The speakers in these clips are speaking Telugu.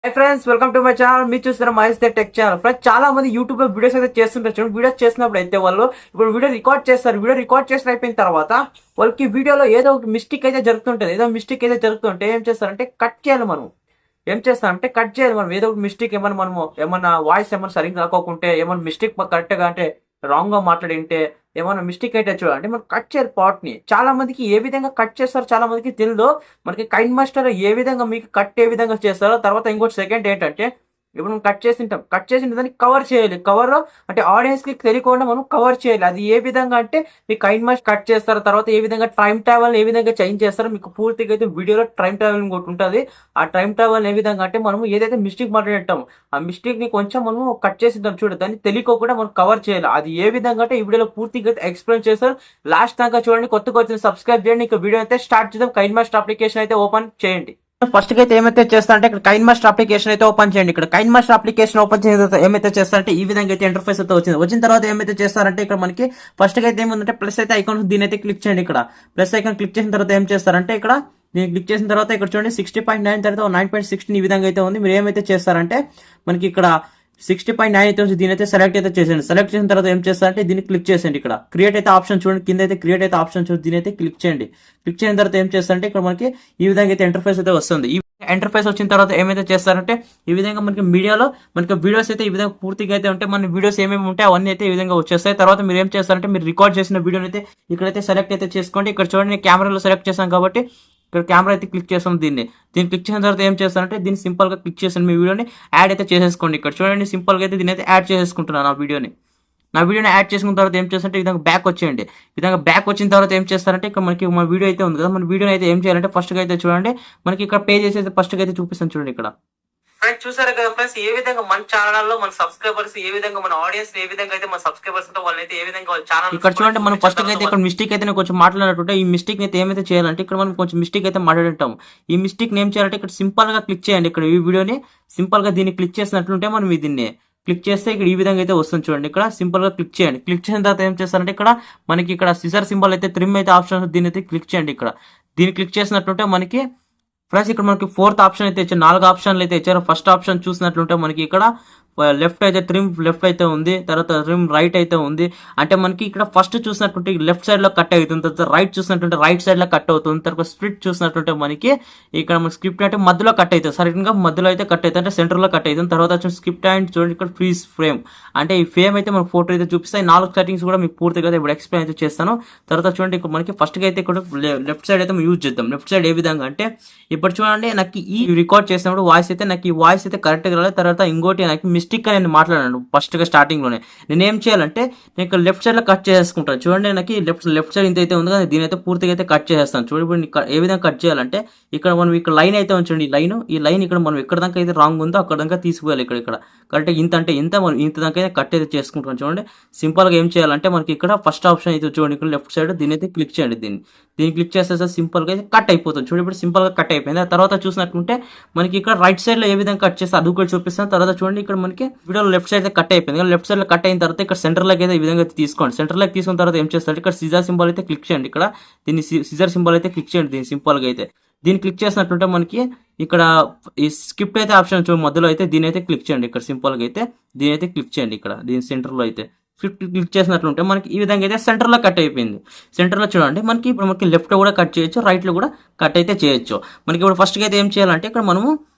Hi friends, welcome to my channel. మీరు చూస్తున్న మహేష్ టెక్ ఛానల్. ఫ్రెండ్స్, చాలా మంది యూట్యూబ్ లో వీడియోస్ అయితే చేస్తుంటారు. వీడియోస్ చేసినప్పుడు అయితే వాళ్ళు ఇప్పుడు వీడియో రికార్డ్ చేస్తారు. వీడియో రికార్డ్ చేసిన అయిపోయిన తర్వాత వాళ్ళకి వీడియోలో ఏదో ఒక మిస్టేక్ అయితే జరుగుతుంటది. ఏదో మిస్టేక్ అయితే జరుగుతుంటే ఏం చేస్తారంటే కట్ చేయాలి. మనం ఏం చేస్తామంటే కట్ చేయాలి. మనం ఏదో ఒక మిస్టేక్ ఏమన్నా వాయిస్ ఏమన్నా సరిగ్గా రాకోకుంటే ఏమన్నా మిస్టేక్ కరెక్ట్ గా అంటే రాంగ్ గా మాట్లాడింటే ఏమన్నా మిస్టేక్ అయితే చూడండి మనం కట్ చేయాలి పార్ట్ ని. చాలా మందికి ఏ విధంగా కట్ చేస్తారో చాలా మందికి తెలియదు. మనకి కైన్ మాస్టర్ ఏ విధంగా మీకు కట్ ఏ విధంగా చేస్తారో తర్వాత ఇంకోటి సెకండ్ ఏంటంటే ఇప్పుడు మనం కట్ చేసింటాం. కట్ చేసిన దాన్ని కవర్ చేయాలి. కవర్ అంటే ఆడియన్స్ కి తెలియకుండా మనం కవర్ చేయాలి. అది ఏ విధంగా అంటే మీకు కైన్ మాస్టర్ కట్ చేస్తారు. తర్వాత ఏ విధంగా టైం ట్రావెల్ ఏ విధంగా చేంజ్ చేస్తారో మీకు పూర్తిగా అయితే వీడియోలో టైం ట్రావెలింగ్ ఒకటి ఉంటుంది. ఆ టైం ట్రావెల్ ఏ విధంగా అంటే మనం ఏదైతే మిస్టేక్ మాట్లాడేటాం ఆ మిస్టేక్ ని కొంచెం మనం కట్ చేసింటాం చూడండి, దాన్ని తెలియకోకుండా మనం కవర్ చేయాలి. అది ఏ విధంగా అంటే ఈ వీడియోలో పూర్తిగా ఎక్స్ప్లెయిన్ చేస్తారు. లాస్ట్ దాకా చూడండి. కొత్తగా వచ్చిన సబ్స్క్రైబ్ చేయండి. ఇక వీడియో అయితే స్టార్ట్ చేద్దాం. కైన్ మాస్టర్ అప్లికేషన్ అయితే ఓపెన్ చేయండి. ఫస్ట్ అయితే ఏమైతే చేస్తా అంటే ఇక్కడ కైన్ మాస్టర్ అప్లికేషన్ అయితే ఓపెన్ చేయండి. ఇక్కడ కైన్ మాస్టర్ అప్లికేషన్ ఓపెన్ చేసిన తర్వాత ఏమైతే చేస్తారంటే ఈ విధంగా అయితే ఇంటర్ఫేస్ అయితే వచ్చిన తర్వాత ఏమైతే చేస్తారంటే ఇక్కడ మనకి ఫస్ట్ అయితే ఏముందంటే ప్లస్ అయితే ఐకాన్ దీని అయితే క్లిక్ చేయండి. ఇక్కడ ప్లస్ ఐకాన్ క్లిక్ చేసిన తర్వాత ఏం చేస్తారంటే ఇక్కడ దీన్ని క్లిక్ చేసిన తర్వాత ఇక్కడ చూడండి 60.9 తర్వాత 9.16 ఈ విధంగా అయితే ఉంది. మీరు ఏమైతే చేస్తారంటే మనకి ఇక్కడ 60.9 అయితే వచ్చి దీని అయితే సెలెక్ట్ అయితే చేసేయండి. సెలెక్ట్ చేసిన తర్వాత ఏం చేస్తారంటే దీన్ని క్లిక్ చేసేయండి. ఇక్కడ క్రియేట్ అయితే ఆప్షన్ చూడండి, కింద అయితే క్రియేట్ అయితే ఆప్షన్ చూడండి, దీని అయితే క్లిక్ చేయండి. క్లిక్ చేసిన తర్వాత ఏం చేస్తారంటే ఇక్కడ మనకి ఈ విధంగా అయితే ఇంటర్ఫేస్ అయితే వస్తుంది. ఈ ఇంటర్ఫేస్ వచ్చిన తర్వాత ఏమైతే చేస్తారంటే ఈ విధంగా మనకి మీడియాలో మనకి వీడియోస్ అయితే ఈ విధంగా పూర్తిగా అయితే ఉంటాయి. మన వీడియోస్ ఏమేమి ఉంటాయి అవన్నీ అయితే ఈ విధంగా వచ్చేస్తాయి. తర్వాత మీరు ఏం చేస్తారంటే మీరు రికార్డ్ చేసిన వీడియోని అయితే ఇక్కడైతే సెలెక్ట్ అయితే చేసుకోండి. ఇక్కడ చూడండి కెమెరాలో సెలెక్ట్ చేస్తాం కాబట్టి ఇక్కడ కెమెరా అయితే క్లిక్ చేస్తాం. దీన్ని క్లిక్ చేసిన తర్వాత ఏం చేస్తారంటే దీన్ని సింపుల్ గా క్లిక్ చేసిన మీ వీడియోని యాడ్ అయితే చేసేసుకోండి. ఇక్కడ చూడండి సింపుల్ గా అయితే దీని అయితే యాడ్ చేసేసుకుంటున్నాను. నా వీడియోని యాడ్ చేసుకున్న తర్వాత ఏం చేస్తారంటే ఈ విధంగా బ్యాక్ వచ్చేయండి. ఈ విధంగా బ్యాక్ వచ్చిన తర్వాత ఏం చేస్తారంటే ఇక్కడ మనకి మన వీడియో అయితే ఉంది కదా, మన వీడియోని అయితే ఏం చేయాలంటే ఫస్ట్ గా అయితే చూడండి మనకి ఇక్కడ పేజెస్ అయితే ఫస్ట్ గా అయితే చూపిస్తాను చూడండి. ఇక్కడ ఫ్రెండ్స్ చూసారు కదా ఫ్రెండ్స్, ఏ విధంగా మన ఛానల్ లో మన సబ్స్క్రైబర్స్ ఏ విధంగా మన ఆడియన్స్ ఏ విధంగా అయితే మన సబ్స్క్రైబర్స్ ఉంటే వాళ్ళైతే ఏ విధంగా వాళ్ళ ఛానల్ ఇక్కడ చూడండి. మనం ఫస్ట్ అయితే ఇక్కడ మిస్టేక్ అయితే కొంచెం మాట్లాడినట్టుంటే ఈ మిస్టేక్ అయితే ఏమైతే చేయాలంటే ఇక్కడ మనం కొంచెం మిస్టేక్ అయితే మాట్లాడుంటాం. ఈ మిస్టేక్ ఏం చేయాలంటే ఇక్కడ సింపుల్ గా క్లిక్ చేయండి. ఇక్కడ ఈ వీడియోని సింపుల్ గా దీన్ని క్లిక్ చేసినట్లుంటే మనం దీన్ని క్లిక్ చేస్తే ఇక్కడ ఈ విధంగా అయితే వస్తుంది చూడండి. ఇక్కడ సింపుల్ గా క్లిక్ చేయండి. క్లిక్ చేసిన తర్వాత ఏం చేస్తారంటే ఇక్కడ మనకి ఇక్కడ సిజర్ సింబల్ అయితే ట్రిమ్ అయితే ఆప్షన్ దీని అయితే క్లిక్ చేయండి. ఇక్కడ దీన్ని క్లిక్ చేసినట్లుంటే మనకి ఫ్రెండ్స్ ఇక్కడ మనకి ఫోర్త్ ఆప్షన్ అయితే ఇచ్చారు, 4 ఆప్షన్లు అయితే ఇచ్చారు. ఫస్ట్ ఆప్షన్ చూసినట్లుంటే మనకి ఇక్కడ లెఫ్ట్ అయితే ట్రిమ్ లెఫ్ట్ అయితే ఉంది, తర్వాత ట్రిమ్ రైట్ అయితే ఉంది. అంటే మనకి ఇక్కడ ఫస్ట్ చూసినట్టుంటే లెఫ్ట్ సైడ్ లో కట్ అవుతుంది, తర్వాత రైట్ చూసినట్టుంటే రైట్ సైడ్ లో కట్ అవుతుంది, తర్వాత స్ప్లిట్ చూసినట్టుంటే మనకి ఇక్కడ మన స్క్రిప్ట్ అంటే మధ్యలో కట్ అవుతుంది. సరిగ్గా మధ్యలో అయితే కట్ అవుతుంది, అంటే సెంటర్ లో కట్ అవుతుంది. తర్వాత వచ్చి స్క్రిప్ట్ అండ్ చూడండి ఇక్కడ ఫ్రీజ్ ఫ్రేమ్ అంటే ఈ ఫ్రేమ్ అయితే మన ఫోటో అయితే చూపిస్తాయి. 4 సెట్టింగ్స్ కూడా మీకు పూర్తిగా ఇప్పుడు ఎక్స్ప్లెయిన్ అయితే చేస్తాను. తర్వాత చూడండి ఇక్కడ మనకి ఫస్ట్ గా అయితే ఇక్కడ లెఫ్ట్ సైడ్ అయితే యూజ్ చేద్దాం. లెఫ్ట్ సైడ్ ఏ విధంగా అంటే ఇప్పుడు చూడండి నాకు ఈ రికార్డ్ చేసినప్పుడు వాయిస్ అయితే నాకు ఈ వాయిస్ అయితే కరెక్ట్ గా రాలేదు. తర్వాత ఇంకోటి నాకు మిస్టేక్ నేను మాట్లాడాను ఫస్ట్ గా స్టార్టింగ్ లోనే. నేను ఏం చేయాలంటే నేను లెఫ్ట్ సైడ్ లో కట్ చేసుకుంటాను. చూడండి నాకు లెఫ్ట్ సైడ్ ఇంత అయితే ఉంది కదా, దీని అయితే పూర్తిగా అయితే కట్ చేసేస్తాను. చూడండి ఏ విధంగా కట్ చేయాలంటే ఇక్కడ మనం ఇక్కడ లైన్ అయితే ఉంచండి. ఈ లైన్ ఇక్కడ మనం ఎక్కడ దాకా అయితే రాంగ్ ఉందో అక్కడ దాకా తీసుకుపోయాలి. ఇక్కడ కరెక్ట్ ఇంత అంటే ఇంత మనం ఇంత దాకా అయితే కట్ అయితే చేసుకుంటాం. చూడండి సింపుల్ గా ఏం చేయాలంటే మనకి ఇక్కడ ఫస్ట్ ఆప్షన్ అయితే చూడండి ఇక్కడ లెఫ్ట్ సైడ్ దీని అయితే క్లిక్ చేయండి. దీన్ని క్లిక్ చేస్తే సింపుల్ గా అయితే కట్ అయిపోతుంది. చూడండి ఇప్పుడు సింపుల్ గా కట్ అయిపోయింది. ఆ తర్వాత చూసినట్టుంటే మనకి ఇక్కడ రైట్ సైడ్ లో ఏ విధంగా కట్ చేస్తే అది కూడా చూపిస్తాను. తర్వాత చూడండి ఇక్కడ మనకి వీడియోలో లెఫ్ట్ సైడ్ కట్ అయిపోయింది. లెఫ్ట్ సైడ్ లో కట్ అయిన తర్వాత ఇక్కడ సెంటర్ లోకి అయితే ఈ విధంగా తీసుకోండి. సెంటర్ లోకి తీసుకున్న తర్వాత ఏం చేస్తారు ఇక్కడ సిజర్ సింబల్ అయితే క్లిక్ చేయండి. ఇక్కడ దీన్ని సిజర్ సింబల్ అయితే క్లిక్ చేయండి. దీన్ని సింపుల్ గా అయితే దీన్ని క్లిక్ చేసినట్టుంటే మనకి ఇక్కడ ఈ స్కిప్ అయితే ఆప్షన్ మధ్యలో అయితే దీని అయితే క్లిక్ చేయండి. ఇక్కడ సింపుల్ గా అయితే దీని అయితే క్లిక్ చేయండి. ఇక్కడ దీని సెంటర్ లో అయితే క్లిక్ చేసినట్లుంటే మనకి ఈ విధంగా అయితే సెంటర్ లో కట్ అయిపోయింది. సెంటర్ లో చూడండి మనకి ఇప్పుడు మనకి లెఫ్ట్ కూడా కట్ చేయొచ్చు, రైట్ లో కూడా కట్ అయితే చేయొచ్చు. మనకి ఇప్పుడు ఫస్ట్ గా అయితే ఏం చేయాలంటే ఇక్కడ మనము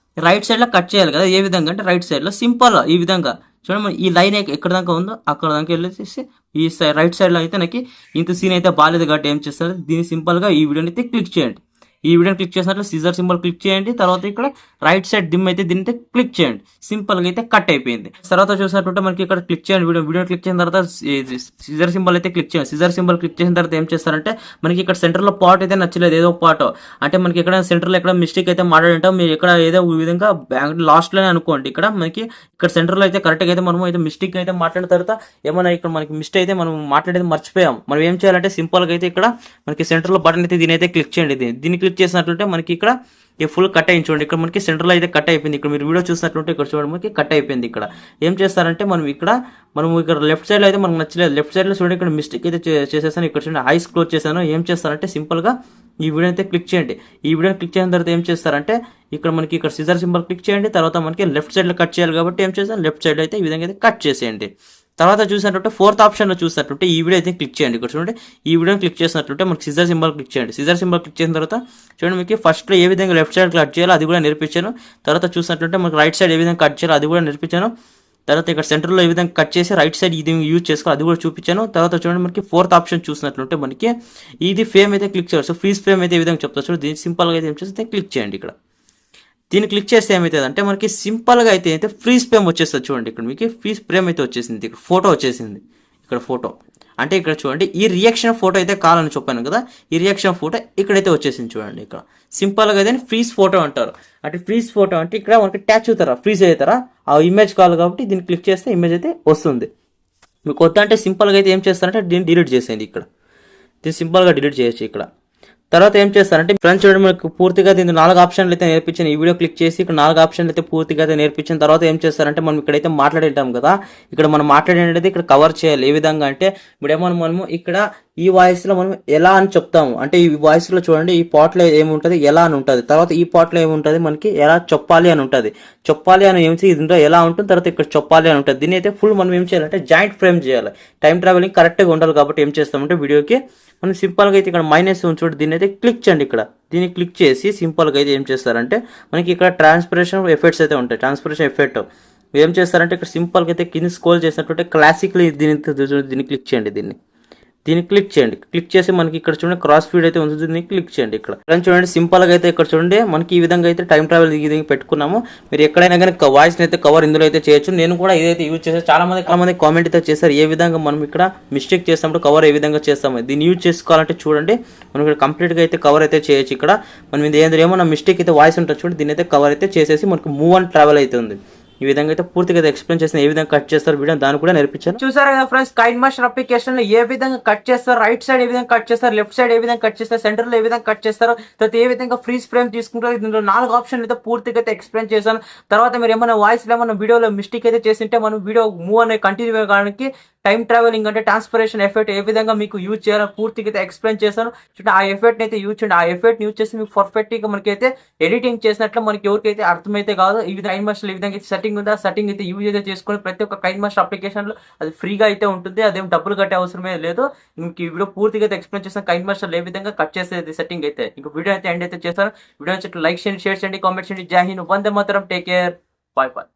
రైట్ సైడ్ లో కట్ చేయాలి కదా. ఏ విధంగా అంటే రైట్ సైడ్ లో సింపుల్ ఈ విధంగా చూడండి ఈ లైన్ ఎక్కడ దాకా ఉందో అక్కడ దాకా వెళ్ళేసి ఈ రైట్ సైడ్ లో అయితే నాకు ఇంత సీన్ అయితే బాగాలేదు కాబట్టి ఏం చేస్తారు దీన్ని సింపుల్ గా ఈ వీడియోని అయితే క్లిక్ చేయండి. ఈ వీడియోని క్లిక్ చేసినట్లు సిజర్ సింబల్ క్లిక్ చేయండి. తర్వాత ఇక్కడ రైట్ సైడ్ దిమ్ అయితే దీని అయితే క్లిక్ చేయండి. సింపుల్ గా అయితే కట్ అయిపోయింది. తర్వాత చూసినట్టుంటే మనకి ఇక్కడ క్లిక్ చేయండి. వీడియో క్లిక్ చేసిన తర్వాత సిజర్ సింబల్ అయితే క్లిక్ చేయండి. సిజర్ సింబల్ క్లిక్ చేసిన తర్వాత ఏం చేస్తారంటే మనకి ఇక్కడ సెంటర్ లో పార్ట్ అయితే నచ్చలేదు, ఏదో పార్ట్ అంటే మనకి ఇక్కడ సెంటర్ లో ఎక్కడ మిస్టేక్ అయితే మాట్లాడంటాం. మీరు ఇక్కడ ఏదో విధంగా లాస్ట్ లోనే అనుకోండి. ఇక్కడ మనకి ఇక్కడ సెంటర్ లో అయితే కరెక్ట్ గా అయితే మనం అయితే మిస్టేక్ అయితే మాట్లాడిన తర్వాత ఏమైనా ఇక్కడ మనకి మిస్టేక్ అయితే మనం మాట్లాడేది మర్చిపోయాం. మనం ఏం చేయాలంటే సింపుల్ గా అయితే ఇక్కడ మనకి సెంటర్ లో బటన్ అయితే దీని అయితే క్లిక్ చేయండి. దీన్ని క్లిక్ చేసినట్లయితే మనకి ఇక్కడ ఈ ఫుల్ కట్ అయింది చూడండి. ఇక్కడ మనకి సెంటర్లో అయితే కట్ అయిపోయింది. ఇక్కడ మీరు వీడియో చూసినట్లుంటే ఇక్కడ చూడండి మనకి కట్ అయిపోయింది. ఇక్కడ ఏం చేస్తారంటే మనం ఇక్కడ లెఫ్ట్ సైడ్లో అయితే మనకు నచ్చలేదు. లెఫ్ట్ సైడ్లో చూడండి ఇక్కడ మిస్టేక్ అయితే చేసేసాను. ఇక్కడ చూడండి ఐస్ క్లోజ్ చేశాను. ఏం చేస్తారంటే సింపుల్గా ఈ వీడియో అయితే క్లిక్ చేయండి. ఈ వీడియోని క్లిక్ చేసిన తర్వాత ఏం చేస్తారంటే ఇక్కడ మనకి ఇక్కడ సిజర్ సింబల్ క్లిక్ చేయండి. తర్వాత మనకి లెఫ్ట్ సైడ్లో కట్ చేయాలి కాబట్టి ఏం చేస్తాను లెఫ్ట్ సైడ్ అయితే ఈ విధంగా అయితే కట్ చేసేయండి. తర్వాత చూసినట్టుంటే ఫోర్త్ ఆప్షన్లో చూసినట్టుంటే ఈ వీడియో అయితే క్లిక్ చేయండి. ఇక్కడ చూడండి ఈ వీడియోని క్లిక్ చేసినట్టుంటే మనకి సిజర్ సింబల్ క్లిక్ చేయండి. సిజర్ సింబల్ క్లిక్ చేసిన తర్వాత చూడండి మీకు ఫస్ట్లో ఏ విధంగా లెఫ్ట్ సైడ్ కట్ చేయాలో అది కూడా నేర్పించాను. తర్వాత చూసినట్టుంటే మనకి రైట్ సైడ్ ఏ విధంగా కట్ చేయాలో అది కూడా నేర్పించాను. తర్వాత ఇక్కడ సెంటర్లో ఏ విధంగా కట్ చేసి రైట్ సైడ్ ఇది యూజ్ చేసుకోవాలి అది కూడా చూపించాను. తర్వాత చూడండి మనకి ఫోర్త్ ఆప్షన్ చూసినట్లుంటే మనకి ఇది ఫ్రేమ్ అయితే క్లిక్ చేయాలి. సో ఫ్రీజ్ ఫ్రేమ్ అయితే ఈ విధంగా చెప్తారు చూడండి. దీన్ని సింపుల్గా అయితే ఏం చేస్తే క్లిక్ చేయండి. ఇక్కడ దీన్ని క్లిక్ చేస్తే ఏమవుతుంది అంటే మనకి సింపుల్గా అయితే ఫ్రీజ్ ఫ్రేమ్ వచ్చేస్తుంది చూడండి. ఇక్కడ మీకు ఫ్రీజ్ ఫ్రేమ్ అయితే వచ్చేసింది. ఇక్కడ ఫోటో వచ్చేసింది. ఇక్కడ ఫోటో అంటే ఇక్కడ చూడండి ఈ రియాక్షన్ ఫోటో అయితే కావాలని చెప్పాను కదా, ఈ రియాక్షన్ ఫోటో ఇక్కడైతే వచ్చేసింది చూడండి. ఇక్కడ సింపుల్గా అయితే ఫ్రీజ్ ఫోటో అంటారు. అంటే ఫ్రీజ్ ఫోటో అంటే ఇక్కడ మనకి ట్యాచ్ అవుతారా ఫ్రీజ్ అవుతారా ఆ ఇమేజ్ కావాలి కాబట్టి దీన్ని క్లిక్ చేస్తే ఇమేజ్ అయితే వస్తుంది. మీకు వద్ద అంటే సింపుల్గా అయితే ఏం చేస్తారంటే దీన్ని డిలీట్ చేసేయండి. ఇక్కడ దీన్ని సింపుల్గా డిలీట్ చేయొచ్చు. ఇక్కడ తర్వాత ఏం చేస్తారంటే ఫ్రెండ్స్ చూడండి మనకు పూర్తిగా దీని 4 ఆప్షన్లు అయితే నేర్పించాను. ఈ వీడియో క్లిక్ చేసి ఇక్కడ 4 ఆప్షన్లు అయితే పూర్తిగా అయితే నేర్పించిన తర్వాత ఏం చేస్తారంటే మనం ఇక్కడైతే మాట్లాడేటాం కదా, ఇక్కడ మనం మాట్లాడేది ఇక్కడ కవర్ చేయాలి. ఏ విధంగా అంటే ఇప్పుడేమో మనము ఇక్కడ ఈ వాయిస్లో మనం ఎలా అని చెప్తాము అంటే ఈ వాయిస్లో చూడండి ఈ పాట్లో ఏముంటుంది ఎలా అని ఉంటుంది. తర్వాత ఈ పాట్లో ఏముంటుంది మనకి ఎలా చెప్పాలి అని ఉంటుంది. చెప్పాలి అని ఏం ఇది ఎలా ఉంటుంది తర్వాత ఇక్కడ చెప్పాలి అని ఉంటుంది. దీన్ని అయితే ఫుల్ మనం ఏం చేయాలంటే జాయింట్ ఫ్రేమ్ చేయాలి. టైం ట్రావెలింగ్ కరెక్ట్గా ఉండాలి కాబట్టి ఏం చేస్తామంటే వీడియోకి మనం సింపుల్గా అయితే ఇక్కడ మైనస్ ఉంచుకోండి. దీన్ని అయితే క్లిక్ చేయండి. ఇక్కడ దీన్ని క్లిక్ చేసి సింపుల్గా అయితే ఏం చేస్తారంటే మనకి ఇక్కడ ట్రాన్స్పరేషన్ ఎఫెక్ట్స్ అయితే ఉంటాయి. ట్రాన్స్పరేషన్ ఎఫెక్ట్ ఏం చేస్తారంటే ఇక్కడ సింపుల్గా అయితే కింద స్క్రోల్ చేసినట్టుంటే క్లాసిక్లీ దీన్ని క్లిక్ చేయండి. దీన్ని క్లిక్ చేయండి. క్లిక్ చేసి మనకి ఇక్కడ చూడండి క్రాస్ ఫీడ్ అయితే ఉంటుంది. దీన్ని క్లిక్ చేయండి. ఇక్కడ చూడండి సింపుల్గా అయితే ఇక్కడ చూడండి మనకి ఈ విధంగా అయితే టైం ట్రావెల్ ఈ విధంగా పెట్టుకున్నాము. మీరు ఎక్కడైనా కానీ వాయిస్ని అయితే కవర్ ఇందులో అయితే చేయొచ్చు. నేను కూడా ఇదైతే యూజ్ చేస్తాను. చాలా మంది కామెంట్ అయితే చేస్తారు ఏ విధంగా మనం ఇక్కడ మిస్టేక్ చేసినప్పుడు కవర్ ఏ విధంగా చేస్తాము. దీన్ని యూజ్ చేసుకోవాలంటే చూడండి మనం ఇక్కడ కంప్లీట్గా అయితే కవర్ అయితే చేయొచ్చు. ఇక్కడ మనం ఇది ఏమన్నా మిస్టేక్ అయితే వాయిస్ ఉంటుంది చూడండి దీన్ని అయితే కవర్ అయితే చేసేసి మనకు మూవ్ అండ్ ట్రావెల్ అయితే ఉంది. ఈ విధంగా అయితే పూర్తిగా ఎక్స్ప్లెయిన్ చేసిన ఏ విధంగా కట్ చేస్తారు వీడియో దాన్ని కూడా నేర్పించాను. చూసారు కదా ఫ్రెండ్స్ కైన్ మాస్టర్ అప్లికేషన్ లో ఏ విధంగా కట్ చేస్తారు, రైట్ సైడ్ ఏ విధంగా కట్ చేస్తారు, లెఫ్ట్ సైడ్ ఏ విధంగా కట్ చేస్తారు, సెంటర్ లో ఏ విధంగా కట్ చేస్తారు, తర్వాత ఏ విధంగా ఫ్రీజ్ ఫ్రేమ్ తీసుకుంటారు. దీంట్లో 4 ఆప్షన్లు అయితే పూర్తిగా అయితే ఎక్స్ప్లెయిన్ చేశాను. తర్వాత మీరు ఏమైనా వాయిస్ లో ఏమైనా వీడియోలో మిస్టేక్ అయితే చేసింటే మనం వీడియో మూవ్ అనేది కంటిన్యూ కావడానికి టైం ట్రావెలింగ్ అంటే ట్రాన్స్పరేషన్ ఎఫెక్ట్ ఏ విధంగా మీకు యూజ్ చేయాలో పూర్తిగా అయితే ఎక్స్ప్లెయిన్ చేశాను. చూడండి ఆ ఎఫెక్ట్ అయితే యూజ్ చేయండి. ఆ ఎఫెక్ట్ యూజ్ చేసి మీకు పర్ఫెక్ట్ గా మనకి అయితే ఎడిటింగ్ చేసినట్లు మనకి ఎవరికైతే అర్థమైతే కాదు ఈ విధంగా కైన్ మాస్టర్ ఈ విధంగా సెట్టింగ్ ఉందా సెట్టింగ్ అయితే యూజ్ అయితే చేసుకుని ప్రతి ఒక్క కైన్ మాస్టర్ అప్లికేషన్ లో అది ఫ్రీగా అయితే ఉంటుంది. అదేం డబ్బులు కట్టే అవసరమే లేదు. ఇంక ఈ వీడియో పూర్తిగా అయితే ఎక్స్ప్లెయిన్ చేస్తాను కైన్ మాస్టర్ ఏ విధంగా కట్ చేసేది సెట్టింగ్ అయితే. ఇంక వీడియో అయితే ఎండ్ అయితే చేస్తాను. వీడియో లైక్ చేయండి, షేర్ చేయండి, కామెంట్ చేయండి. జై Hind, Vande Mataram, take care, bye bye.